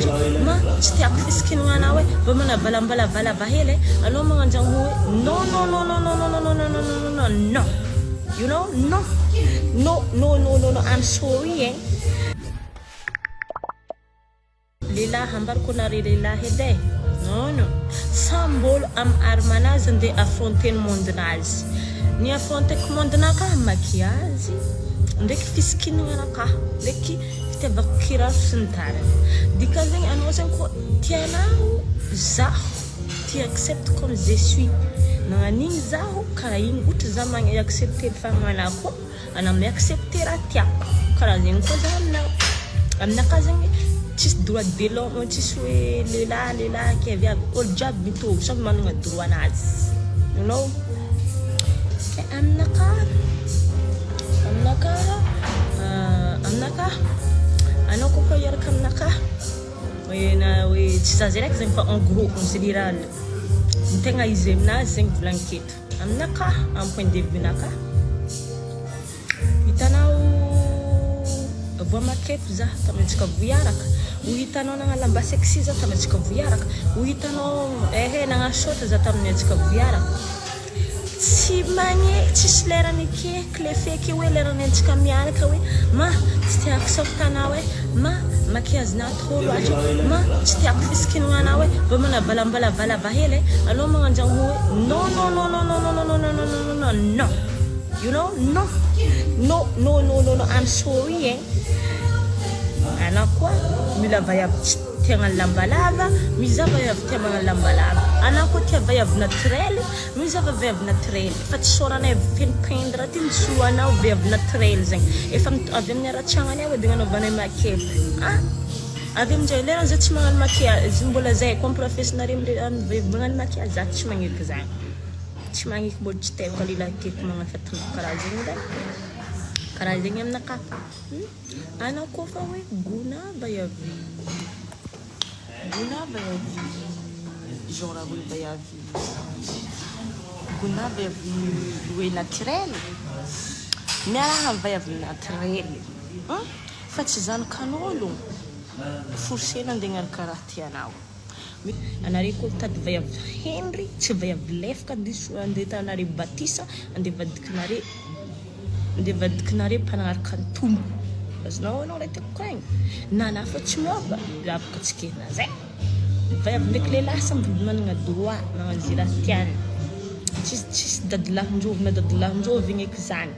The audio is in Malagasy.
loatra ma tsy tiako fisikinana anao va manabalambalavalava hely allo magnanjagno no no no no no no no no no no no no you know no no no no no no I'm sorry lehilahy ambarako nare lehilahy edy non sambolo am armanazy andeha affronter ny mondinazy ny affronteko mondinaka makiazy ndraiky fisikinana anaka ndraiky fitiavako kiraro sy ny tariny dika zegny anao zegny koa tianao zaho ti accepte comme je suis nagnan'igny zaho karaha igny ohatra za accepter fagnanako ana mi-accepter raha tiako karaha zegny koa za aminaka zegny tsisy droit de l'homme tsisy hoe lehilahy kiaviavy olo jiaby mitovy samy manana droit anazy you know aminaka anao koa fa iaraka aminaka hoe tsy za zay raiky zegny fa en gros en général ny tegna izy aminazy zegny volaniketo aminaka en point de vue naka hitanao voamaketo za tamintsika voiaraka ho hitanao nagnalamba sexy za tamintsika voiaraka ho hitanao nagnasaotra za tamintsika voiaraka tsy magné tsisy lerany akaiky le feky hoe lerany antsika miaraka hoe ma tsy tiako safitanao ma makiazina trop loatra ma tsy tiako fisikinana anao va manabalambalavalava hely allo magnanjagno no no no no no no no no no no no no you know no no no no no no I'm sorry ana koa mila vayavy tiagna lambalava mizava yavy tia magna lambalava ana koa tia vayavy naturel mizava vayavy naturel fa tsy soranay penipendre ty nitsoanao vayavy naturel zegny efa avy amin'ny aratsiagnany ao edy gnanaovanay makiazy avy aminjay lerany za tsy magnano makiazy mbola zay comme professionnel magnano makiazy za tsy magneky zany tsy magneky mbola tsy teko lehilahy tiako magnano fatana karaha zegny edy karaha zegny aminaka ana koa fa hoe gona vayavy genre hoe vayavy gona vayavy hoe naturel miarahana vayavy naturel fa tsy zanakan'olo forsena andeha gnaraka raha tianao anare koa tady vayavy Henry tsy vayavy lefaka andeha tanare batisa andeha vadikinare mpanagnaraka ny tombo azonao anao le tiako koa igny nana fa tsy miova afaka tsikena zay vayavy ndraiky lehilahy samby managna droit magnano zay raha tiany tsisy dadilahin-jovy na dadilahin-jovy igny eky zany